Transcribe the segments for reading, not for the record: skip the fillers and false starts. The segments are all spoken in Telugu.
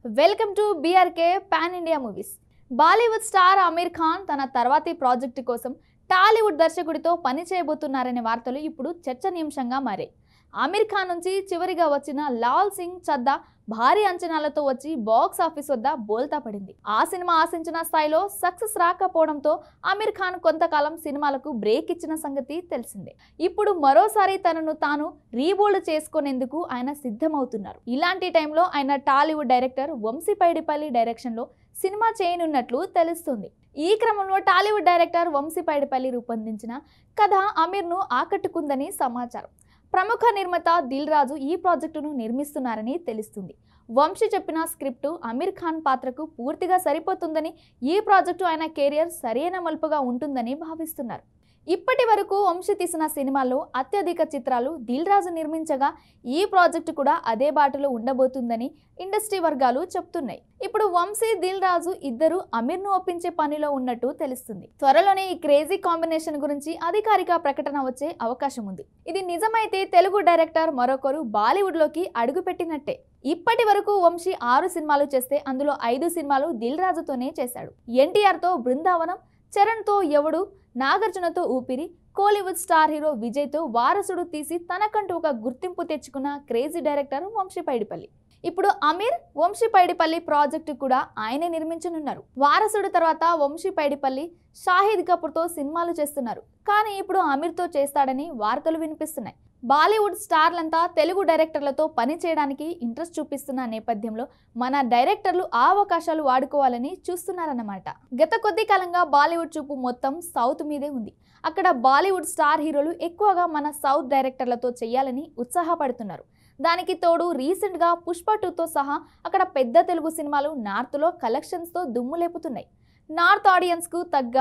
Welcome to BRK pan India movies. Bollywood star Aamir Khan తన తర్వాతి ప్రాజెక్టు కోసం టాలీవుడ్ దర్శకుడితో పని చేయబోతున్నారనే వార్తలు ఇప్పుడు చర్చనీయాంశంగా మారాయి. అమీర్ ఖాన్ నుంచి చివరిగా వచ్చిన లాల్ సింగ్ చద్దా భారీ అంచనాలతో వచ్చి బాక్స్ ఆఫీస్ వద్ద బోల్తా పడింది. ఆ సినిమా ఆశించిన స్థాయిలో సక్సెస్ రాకపోవడంతో అమీర్ ఖాన్ కొంతకాలం సినిమాలకు బ్రేక్ ఇచ్చిన సంగతి తెలిసిందే. ఇప్పుడు మరోసారి తనను తాను రీబోల్డ్ చేసుకునేందుకు ఆయన సిద్ధమవుతున్నారు. ఇలాంటి టైంలో ఆయన టాలీవుడ్ డైరెక్టర్ వంశీ పైడిపల్లి డైరెక్షన్లో సినిమా చేయనున్నట్లు తెలుస్తుంది. ఈ క్రమంలో టాలీవుడ్ డైరెక్టర్ వంశీ పైడిపల్లి రూపొందించిన కథ అమీర్ను ఆకట్టుకుందని సమాచారం. ప్రముఖ నిర్మాత దిల్ రాజు ఈ ప్రాజెక్టును నిర్మిస్తున్నారని తెలుస్తుంది. వంశీ చెప్పిన స్క్రిప్టు అమీర్ ఖాన్ పాత్రకు పూర్తిగా సరిపోతుందని, ఈ ప్రాజెక్టు ఆయన కెరియర్ సరైన మలుపుగా ఉంటుందని భావిస్తున్నారు. ఇప్పటి వరకు వంశీ తీసిన సినిమాల్లో అత్యధిక చిత్రాలు దిల్ రాజు నిర్మించగా ఈ ప్రాజెక్టు కూడా అదే బాటలో ఉండబోతుందని ఇండస్ట్రీ వర్గాలు చెప్తున్నాయి. ఇప్పుడు వంశీ దిల్ రాజు ఇద్దరు అమీర్ను ఒప్పించే పనిలో ఉన్నట్టు తెలుస్తుంది. త్వరలోనే ఈ క్రేజీ కాంబినేషన్ గురించి అధికారిక ప్రకటన వచ్చే అవకాశం ఉంది. ఇది నిజమైతే తెలుగు డైరెక్టర్ మరొకరు బాలీవుడ్ లోకి అడుగుపెట్టినట్టే. ఇప్పటి వరకు వంశీ 6 సినిమాలు చేస్తే అందులో 5 సినిమాలు దిల్ రాజుతోనే చేశాడు. ఎన్టీఆర్ తో బృందావనం, చరణ్ తో ఎవడు, నాగార్జునతో ఊపిరి, కోలీవుడ్ స్టార్ హీరో విజయ్ తో వారసుడు తీసి తనకంటూ ఒక గుర్తింపు తెచ్చుకున్న క్రేజీ డైరెక్టర్ వంశీ పైడిపల్లి. ఇప్పుడు అమీర్ వంశీ పైడిపల్లి ప్రాజెక్టు కూడా ఆయనే నిర్మించనున్నారు. వారసుడు తర్వాత వంశీ పైడిపల్లి షాహిద్ కపూర్ తో సినిమాలు చేస్తున్నారు. కానీ ఇప్పుడు అమీర్ తో చేస్తాడని వార్తలు వినిపిస్తున్నాయి. బాలీవుడ్ స్టార్లంతా తెలుగు డైరెక్టర్లతో పని చేయడానికి ఇంట్రెస్ట్ చూపిస్తున్న నేపథ్యంలో మన డైరెక్టర్లు ఆ అవకాశాలు వాడుకోవాలని చూస్తున్నారన్నమాట. గత కొద్ది కాలంగా బాలీవుడ్ చూపు మొత్తం సౌత్ మీదే ఉంది. అక్కడ బాలీవుడ్ స్టార్ హీరోలు ఎక్కువగా మన సౌత్ డైరెక్టర్లతో చేయాలని ఉత్సాహపడుతున్నారు. దానికి తోడు రీసెంట్గా పుష్ప 2తో సహా అక్కడ పెద్ద తెలుగు సినిమాలు నార్త్లో కలెక్షన్స్తో దుమ్ము లేపుతున్నాయి. నార్త్ ఆడియన్స్కు తగ్గ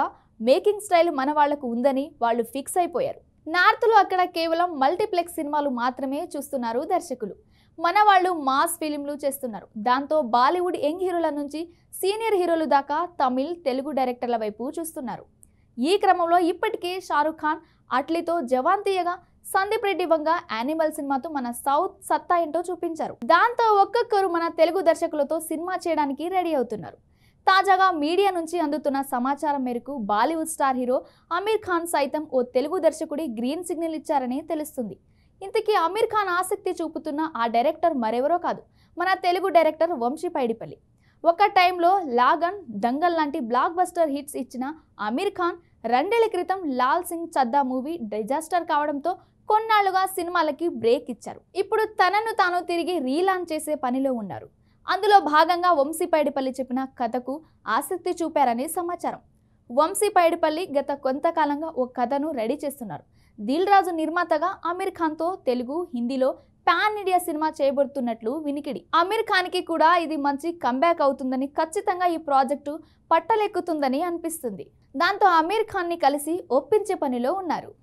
మేకింగ్ స్టైల్ మన వాళ్లకు ఉందని వాళ్ళు ఫిక్స్ అయిపోయారు. నార్త్లో అక్కడ కేవలం మల్టీప్లెక్స్ సినిమాలు మాత్రమే చూస్తున్నారు దర్శకులు. మన వాళ్ళు మాస్ ఫిలింలు చేస్తున్నారు. దాంతో బాలీవుడ్ యంగ్ హీరోల నుంచి సీనియర్ హీరోలు దాకా తమిళ్, తెలుగు డైరెక్టర్ల వైపు చూస్తున్నారు. ఈ క్రమంలో ఇప్పటికే షారుఖ్ ఖాన్ అట్లీతో జవాన్ తీయగా, సందీప్ రెడ్డి వంగ యానిమల్ సినిమాతో మన సౌత్ సత్తా ఏంటో చూపించారు. దాంతో ఒక్కొక్కరు మన తెలుగు దర్శకులతో సినిమా చేయడానికి రెడీ అవుతున్నారు. తాజాగా మీడియా నుంచి అందుతున్న సమాచారం మేరకు బాలీవుడ్ స్టార్ హీరో అమీర్ ఖాన్ సైతం ఓ తెలుగు దర్శకుడి గ్రీన్ సిగ్నల్ ఇచ్చారని తెలుస్తుంది. ఇంతకీ అమీర్ ఖాన్ ఆసక్తి చూపుతున్న ఆ డైరెక్టర్ మరెవరో కాదు, మన తెలుగు డైరెక్టర్ వంశీ పైడిపల్లి. ఒక టైంలో లాగన్, దంగల్ లాంటి బ్లాక్ బస్టర్ హిట్స్ ఇచ్చిన అమీర్ ఖాన్ 2 ఏళ్ల క్రితం లాల్ సింగ్ చద్దా మూవీ డిజాస్టర్ కావడంతో కొన్నాళ్లుగా సినిమాలకి బ్రేక్ ఇచ్చారు. ఇప్పుడు తనను తాను తిరిగి రీలాంచ్ చేసే పనిలో ఉన్నారు. అందులో భాగంగా వంశీ పైడిపల్లి చెప్పిన కథకు ఆసక్తి చూపారని సమాచారం. వంశీ పైడిపల్లి గత కొంతకాలంగా ఓ కథను రెడీ చేస్తున్నారు. దిల్ రాజు నిర్మాతగా అమీర్ ఖాన్తో తెలుగు, హిందీలో పాన్ ఇండియా సినిమా చేయబడుతున్నట్లు వినికిడి. అమీర్ ఖాన్కి కూడా ఇది మంచి కంబ్యాక్ అవుతుందని, ఖచ్చితంగా ఈ ప్రాజెక్టు పట్టలెక్కుతుందని అనిపిస్తుంది. దాంతో అమీర్ ఖాన్ని కలిసి ఒప్పించే పనిలో ఉన్నారు.